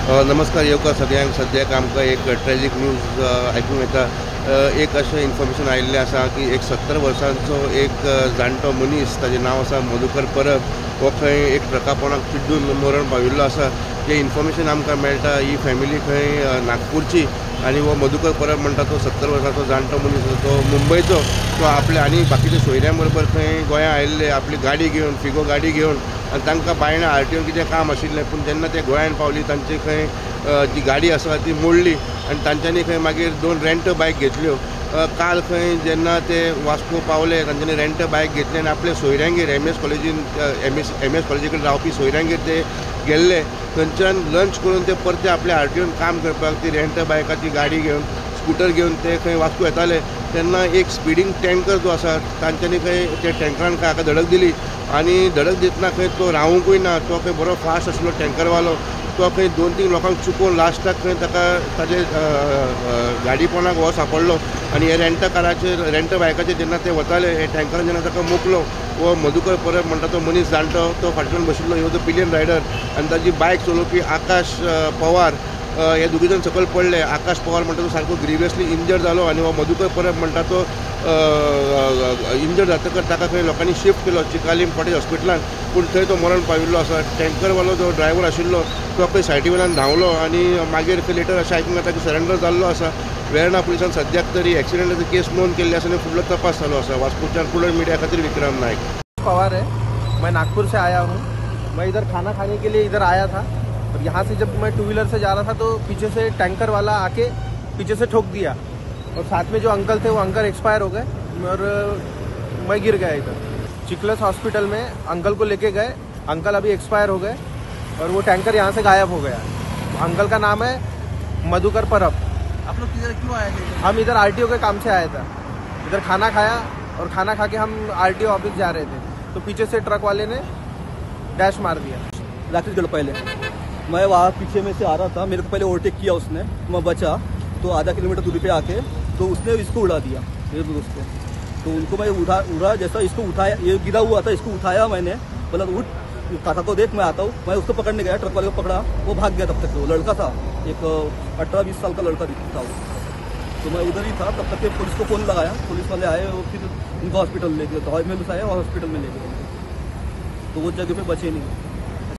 नमस्कार येवकार सगळ्यांक सद्याक आमकां एक ट्रॅजिक न्यूज आयकूंक येता। एक अशें इन्फॉर्मेशन आयिल्लें आसा की एक 70 वर्सांचो एक जाणटो मनीस, ताचें नांव आसा मधुकर परब, हो खंय एक ट्रका पोंडाक चिड्डून मरण पाविल्लो आसा। जें इन्फॉर्मेशन आमकां मेळटा ही फॅमिली खंय नागपूरची आनी हो मधुकर परब म्हणटा तो 70 वर्सांचो जाणटो मनीस आसा तो मुंबयचो। तो आपल्या आनी बाकीच्या सोयऱ्यां बरोबर खंय गोंयां आयिल्ले आपली गाडी घेवन फिगो गाडी घेवन आनी तांकां बायणां आरटीओन कितें काम आशिल्लें पूण जेन्ना ते गोंयान पावली तांची खंय जी गाडी आसा ती मोडली आनी तांच्यांनी खंय मागीर 2 रेंट बायक घेतल्यो। काल खंय जेन्ना ते वास्को पावले तांच्यांनी रेंट बायक घेतली आनी आपल्या सोयऱ्यांगेर एम एस कॉलेजी कडेन रावपी सोयऱ्यांगेर ते गेल्ले। थंयच्यान लंच करून ते परते आपल्या आरटीओन काम करपाक ती रेंट बायकाची गाडी घेवन स्कूटर घेवन ते खंय वास्को येताले तेन्ना एक स्पिडींग टँकर जो आसा तांच्यांनी खंय त्या टँकरान हाका धडक दिली आनी धडक दितना खंय तो रावूंकूय ना। तो खंय बरो फास्ट आशिल्लो टँकरवालो, तो खंय 2-3 लोकांक चुकोवन लास्टाक खंय ताका ताजे गाडी पोंडाक हो सांपडलो आनी हे रेंट बायकाचेर जेन्ना ते वताले हे टँकरान जेन्ना ताका मोकलो हो मधुकर परब म्हणटा तो मनीस जाणटो तो फाटल्यान बशिल्लो ह्यो जो पिलियन रायडर आनी ताजी बायक चलोवपी आकाश पवार हे दोगी जाण सकयल पडले। आकाश पवार म्हणटा तो सारको ग्रिवियसली इंजर्ड जालो आनी हो मधुकर परब म्हणटा तो इंजर्ड जातकच ताका खंय लोकांनी शिफ्ट केलो चिकालीम कॉटेज हॉस्पिटलान, पूण थंय तो मरण पाविल्लो आसा। टँकरवालो जो ड्रायव्हर आशिल्लो तो खंय सायटी वेल्यान धांवलो आनी मागीर खंय लेटर अशें आयकूंक येता की सरेंडर जाल्लो आसा। वेर्णा पुलिसान सद्याक तरी एक्सिडेंटाची केस नोंद केल्ली आसा आनी फुडलो तपास चालू आसा। वास्कोच्यान पुलर मीडिया खातीर विक्रम नायक। पवार है, मैं नागपुर से आया हूँ। मैं इधर खाना खाने के लिए इधर आया था और यहाँ से जब मैं 2 व्हीलर से जा रहा था तो पीछे से टैंकर वाला आके पीछे से ठोक दिया और साथ में जो अंकल थे वो अंकल एक्सपायर हो गए और मैं गिर गया इधर। चिकलस हॉस्पिटल में अंकल को लेके गए, अंकल अभी एक्सपायर हो गए और वो टैंकर यहाँ से गायब हो गया। अंकल का नाम है मधुकर परब। आप लोग किधर क्यों आए थे? हम इधर आरटीओ के काम से आए थे। इधर खाना खाया और खाना खा के हम आरटीओ ऑफिस जा रहे थे तो पीछे से ट्रक वाले ने डैश मार दिया। राकेश गढ़ पहले मैं वहाँ पीछे में से आ रहा था, मेरे को पहले ओवरटेक किया उसने, मैं बचा तो आधा किलोमीटर दूरी पे आके तो उसने इसको उड़ा दिया मेरे दोस्त को। तो उनको मैं उड़ा जैसा इसको उठाया, ये गिरा हुआ था, इसको उठाया मैंने, बोला उठ काका को देख मैं आता हूँ। मैं उसको पकड़ने गया, ट्रक वाले को पकड़ा, वो भाग गया। तब तक वो लड़का था एक 18-20 साल का लड़का था वो। तो मैं उधर ही था तब तक पुलिस को फ़ोन लगाया, पुलिस वाले आए और फिर उनको हॉस्पिटल ले गए, दवाई में आए और हॉस्पिटल में ले गए तो वो जगह पे बचे नहीं।